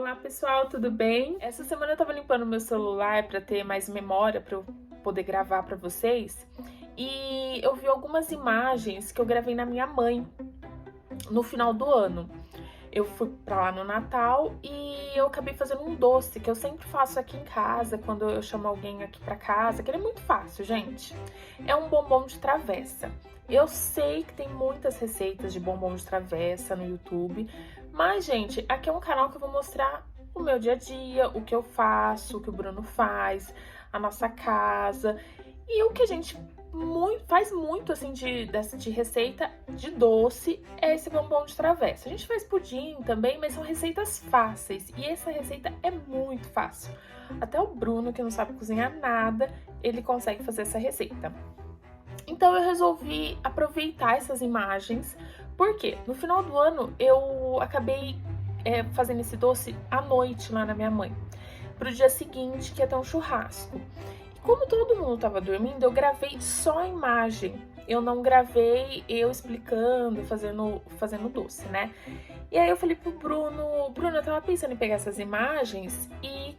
Olá pessoal, tudo bem? Essa semana eu tava limpando meu celular para ter mais memória para eu poder gravar para vocês e eu vi algumas imagens que eu gravei na minha mãe no final do ano. Eu fui pra lá no Natal e eu acabei fazendo um doce que eu sempre faço aqui em casa quando eu chamo alguém aqui pra casa, que ele é muito fácil, gente. É um bombom de travessa. Eu sei que tem muitas receitas de bombom de travessa no YouTube, mas, gente, aqui é um canal que eu vou mostrar o meu dia a dia, o que eu faço, o que o Bruno faz, a nossa casa e o que a gente faz muito assim de receita de doce é esse bombom de travessa. A gente faz pudim também, mas são receitas fáceis e essa receita é muito fácil. Até o Bruno, que não sabe cozinhar nada, ele consegue fazer essa receita. Então eu resolvi aproveitar essas imagens, porque no final do ano eu acabei fazendo esse doce à noite lá na minha mãe, pro dia seguinte que ia ter um churrasco. Como todo mundo tava dormindo, eu gravei só a imagem. Eu não gravei eu explicando, fazendo doce, né? E aí eu falei pro Bruno, eu tava pensando em pegar essas imagens e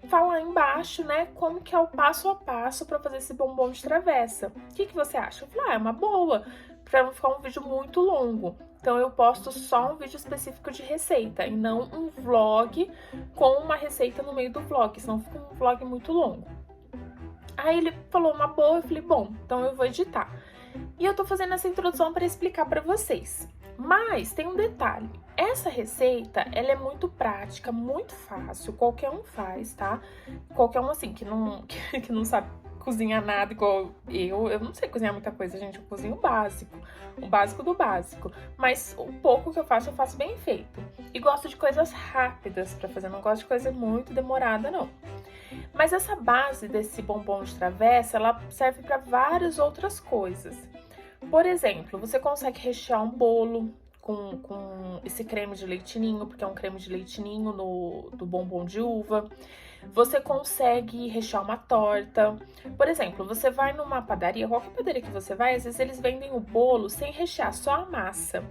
falar embaixo, né, como que é o passo a passo pra fazer esse bombom de travessa. O que você acha? Eu falei, é uma boa, pra não ficar um vídeo muito longo. Então eu posto só um vídeo específico de receita e não um vlog com uma receita no meio do vlog, senão fica um vlog muito longo. Aí ele falou uma boa, eu falei, bom, então eu vou editar. E eu tô fazendo essa introdução para explicar para vocês. Mas tem um detalhe, essa receita, ela é muito prática, muito fácil, qualquer um faz, tá? Qualquer um, assim, que não sabe cozinhar nada igual eu não sei cozinhar muita coisa, gente, eu cozinho o básico do básico. Mas o pouco que eu faço bem feito. E gosto de coisas rápidas para fazer, não gosto de coisa muito demorada, não. Mas essa base desse bombom de travessa, ela serve para várias outras coisas. Por exemplo, você consegue rechear um bolo com esse creme de leite ninho, porque é um creme de leite ninho do bombom de uva. Você consegue rechear uma torta. Por exemplo, você vai numa padaria, qualquer padaria que você vai, às vezes eles vendem o bolo sem rechear, só a massa.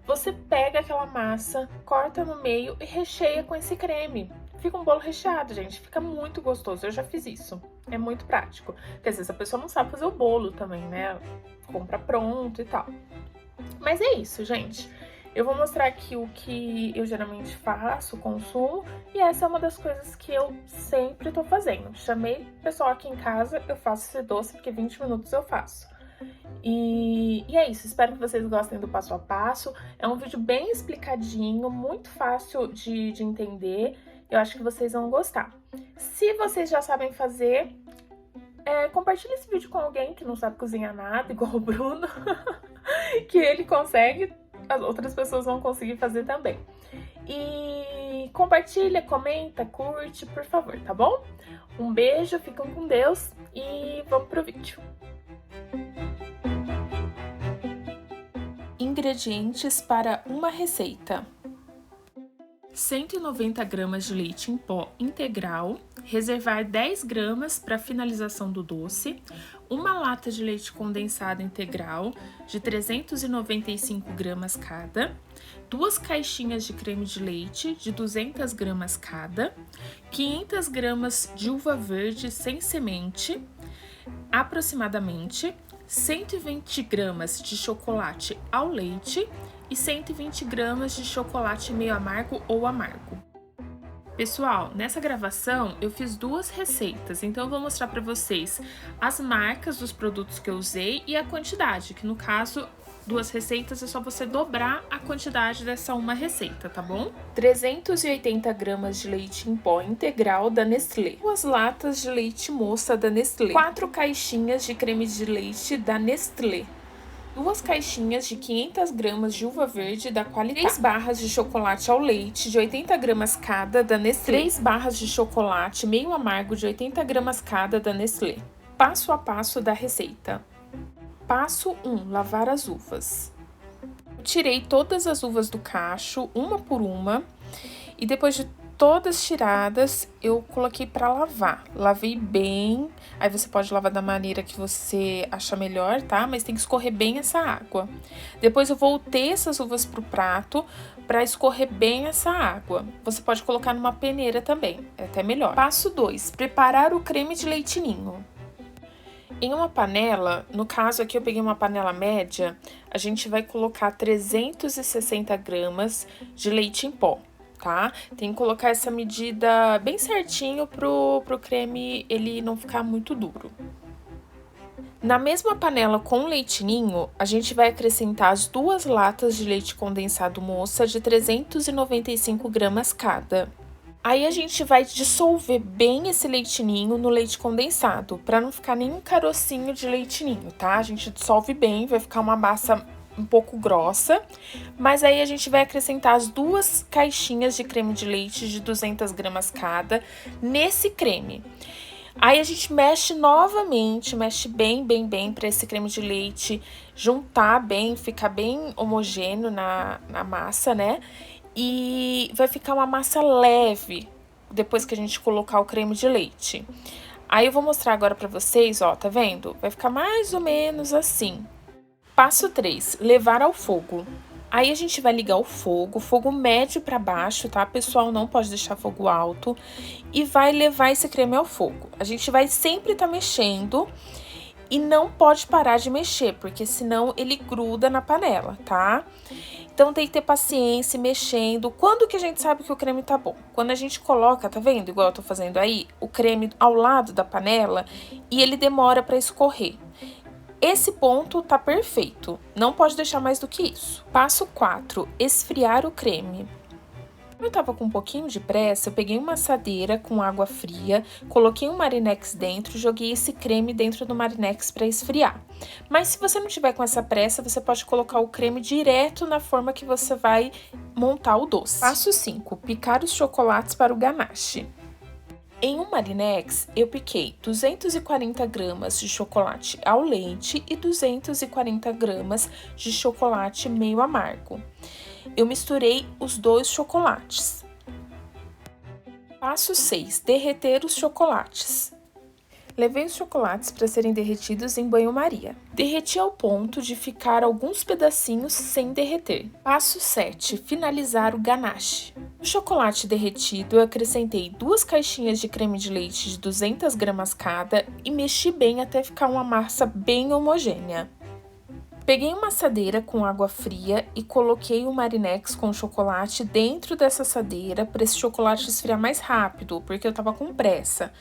Você pega aquela massa, corta no meio e recheia com esse creme. Fica um bolo recheado, gente. Fica muito gostoso. Eu já fiz isso. É muito prático. Porque às vezes a pessoa não sabe fazer o bolo também, né? Compra pronto e tal. Mas é isso, gente. Eu vou mostrar aqui o que eu geralmente faço, consumo. E essa é uma das coisas que eu sempre tô fazendo. Chamei o pessoal aqui em casa, eu faço esse doce, porque 20 minutos eu faço. E é isso, espero que vocês gostem do passo a passo. É um vídeo bem explicadinho, muito fácil de entender. Eu acho que vocês vão gostar. Se vocês já sabem fazer, compartilhe esse vídeo com alguém que não sabe cozinhar nada, igual o Bruno, que ele consegue, as outras pessoas vão conseguir fazer também. E compartilha, comenta, curte, por favor, tá bom? Um beijo, ficam com Deus e vamos pro vídeo. Ingredientes para uma receita: 190 gramas de leite em pó integral, reservar 10 gramas para finalização do doce, uma lata de leite condensado integral de 395 gramas cada, 2 caixinhas de creme de leite de 200 gramas cada, 500 gramas de uva verde sem semente, aproximadamente 120 gramas de chocolate ao leite e 120 gramas de chocolate meio amargo ou amargo. Pessoal, nessa gravação eu fiz 2 receitas, então eu vou mostrar para vocês as marcas dos produtos que eu usei e a quantidade, que no caso 2 receitas é só você dobrar a quantidade dessa uma receita, tá bom? 380 gramas de leite em pó integral da Nestlé, 2 latas de leite moça da Nestlé, 4 caixinhas de creme de leite da Nestlé, 2 caixinhas de 500 gramas de uva verde da Qualitá, 3 barras de chocolate ao leite de 80 gramas cada da Nestlé, 3 barras de chocolate meio amargo de 80 gramas cada da Nestlé. Passo a passo da receita. Passo 1. Lavar as uvas. Tirei todas as uvas do cacho, uma por uma, e depois de todas tiradas, eu coloquei para lavar. Lavei bem, aí você pode lavar da maneira que você achar melhor, tá? Mas tem que escorrer bem essa água. Depois eu voltei essas uvas pro prato para escorrer bem essa água. Você pode colocar numa peneira também, é até melhor. Passo 2, preparar o creme de leite ninho. Em uma panela, no caso aqui eu peguei uma panela média, a gente vai colocar 360 gramas de leite em pó, tá? Tem que colocar essa medida bem certinho pro creme ele não ficar muito duro. Na mesma panela com leite ninho, a gente vai acrescentar as 2 latas de leite condensado moça de 395 gramas cada. Aí a gente vai dissolver bem esse leite ninho no leite condensado, para não ficar nenhum carocinho de leite ninho, tá? A gente dissolve bem, vai ficar uma massa um pouco grossa, mas aí a gente vai acrescentar as 2 caixinhas de creme de leite de 200 gramas cada nesse creme. Aí a gente mexe novamente, mexe bem para esse creme de leite juntar bem, ficar bem homogêneo na massa, né? E vai ficar uma massa leve depois que a gente colocar o creme de leite. Aí eu vou mostrar agora pra vocês, ó, tá vendo? Vai ficar mais ou menos assim. Passo 3, levar ao fogo. Aí a gente vai ligar o fogo médio pra baixo, tá? Pessoal, não pode deixar fogo alto. E vai levar esse creme ao fogo. A gente vai sempre tá mexendo e não pode parar de mexer, porque senão ele gruda na panela, tá? Então tem que ter paciência mexendo. Quando que a gente sabe que o creme tá bom? Quando a gente coloca, tá vendo? Igual eu tô fazendo aí, o creme ao lado da panela e ele demora pra escorrer. Esse ponto tá perfeito, não pode deixar mais do que isso. Passo 4, esfriar o creme. Como eu tava com um pouquinho de pressa, eu peguei uma assadeira com água fria, coloquei um Marinex dentro e joguei esse creme dentro do Marinex para esfriar. Mas se você não tiver com essa pressa, você pode colocar o creme direto na forma que você vai montar o doce. Passo 5, picar os chocolates para o ganache. Em um Marinex, eu piquei 240 gramas de chocolate ao leite e 240 gramas de chocolate meio amargo. Eu misturei os 2 chocolates. Passo 6, derreter os chocolates. Levei os chocolates para serem derretidos em banho-maria. Derreti ao ponto de ficar alguns pedacinhos sem derreter. Passo 7, finalizar o ganache. No chocolate derretido, eu acrescentei 2 caixinhas de creme de leite de 200 gramas cada e mexi bem até ficar uma massa bem homogênea. Peguei uma assadeira com água fria e coloquei o Marinex com chocolate dentro dessa assadeira para esse chocolate esfriar mais rápido, porque eu tava com pressa.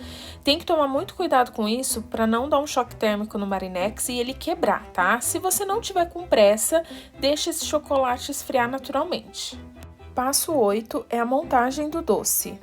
Tem que tomar muito cuidado com isso para não dar um choque térmico no Marinex e ele quebrar, tá? Se você não tiver com pressa, deixa esse chocolate esfriar naturalmente. Passo 8 é a montagem do doce.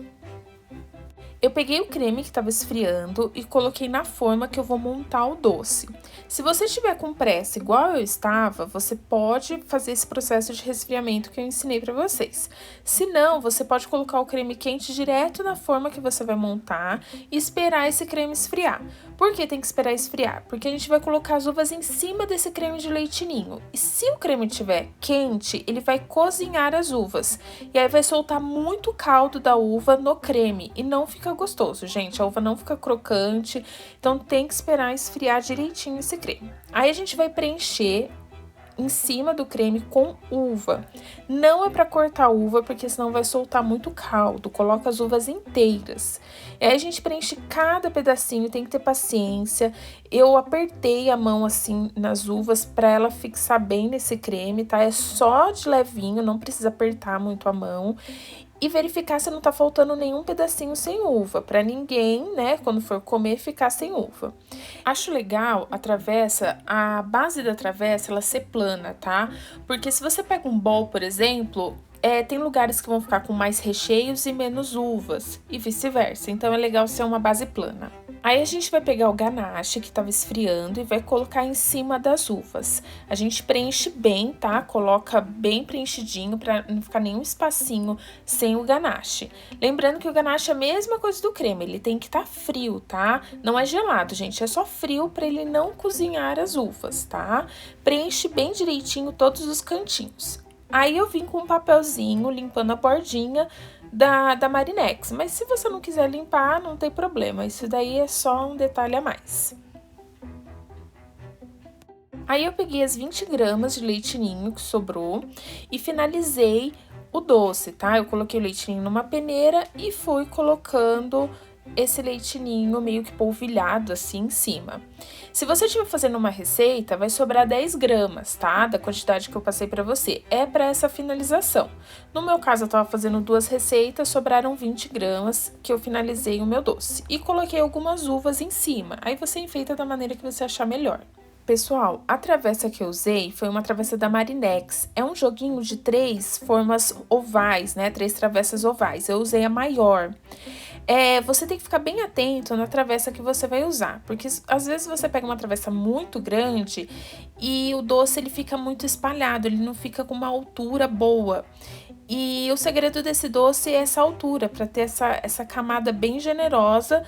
Eu peguei o creme que estava esfriando e coloquei na forma que eu vou montar o doce. Se você estiver com pressa, igual eu estava, você pode fazer esse processo de resfriamento que eu ensinei para vocês. Se não, você pode colocar o creme quente direto na forma que você vai montar e esperar esse creme esfriar. Por que tem que esperar esfriar? Porque a gente vai colocar as uvas em cima desse creme de leite ninho. E se o creme estiver quente, ele vai cozinhar as uvas. E aí vai soltar muito caldo da uva no creme e não fica gostoso, gente. A uva não fica crocante, então tem que esperar esfriar direitinho esse creme. Aí a gente vai preencher em cima do creme com uva. Não é para cortar a uva, porque senão vai soltar muito caldo. Coloca as uvas inteiras. E aí a gente preenche cada pedacinho, tem que ter paciência. Eu apertei a mão assim nas uvas para ela fixar bem nesse creme, tá? É só de levinho, não precisa apertar muito a mão. E verificar se não tá faltando nenhum pedacinho sem uva, para ninguém, né, quando for comer, ficar sem uva. Acho legal a base da travessa, ela ser plana, tá? Porque se você pega um bowl, por exemplo, tem lugares que vão ficar com mais recheios e menos uvas, e vice-versa. Então é legal ser uma base plana. Aí a gente vai pegar o ganache que estava esfriando e vai colocar em cima das uvas. A gente preenche bem, tá? Coloca bem preenchidinho para não ficar nenhum espacinho sem o ganache. Lembrando que o ganache é a mesma coisa do creme, ele tem que estar frio, tá? Não é gelado, gente, é só frio para ele não cozinhar as uvas, tá? Preenche bem direitinho todos os cantinhos. Aí eu vim com um papelzinho limpando a bordinha da Marinex. Mas se você não quiser limpar, não tem problema. Isso daí é só um detalhe a mais. Aí eu peguei as 20 gramas de leite ninho que sobrou e finalizei o doce, tá? Eu coloquei o leite ninho numa peneira e fui colocando esse leite ninho meio que polvilhado assim em cima. Se você estiver fazendo uma receita, vai sobrar 10 gramas, tá? Da quantidade que eu passei pra você. É pra essa finalização. No meu caso, eu tava fazendo 2 receitas, sobraram 20 gramas que eu finalizei o meu doce. E coloquei algumas uvas em cima. Aí você enfeita da maneira que você achar melhor. Pessoal, a travessa que eu usei foi uma travessa da Marinex. É um joguinho de 3 formas ovais, né? 3 travessas ovais. Eu usei a maior. Você tem que ficar bem atento na travessa que você vai usar, porque às vezes você pega uma travessa muito grande e o doce ele fica muito espalhado, ele não fica com uma altura boa. E o segredo desse doce é essa altura, para ter essa camada bem generosa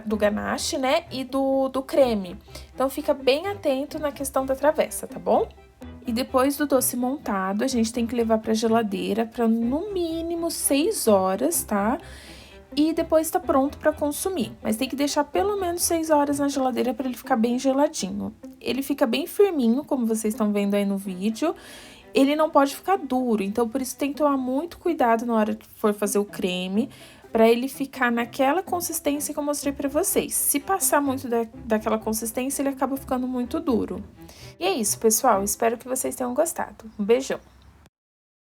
do ganache, né, e do creme. Então, fica bem atento na questão da travessa, tá bom? E depois do doce montado, a gente tem que levar para geladeira para no mínimo 6 horas, tá? E depois tá pronto para consumir. Mas tem que deixar pelo menos 6 horas na geladeira para ele ficar bem geladinho. Ele fica bem firminho, como vocês estão vendo aí no vídeo. Ele não pode ficar duro, então por isso tem que tomar muito cuidado na hora que for fazer o creme, para ele ficar naquela consistência que eu mostrei para vocês. Se passar muito daquela consistência, ele acaba ficando muito duro. E é isso, pessoal. Espero que vocês tenham gostado. Um beijão!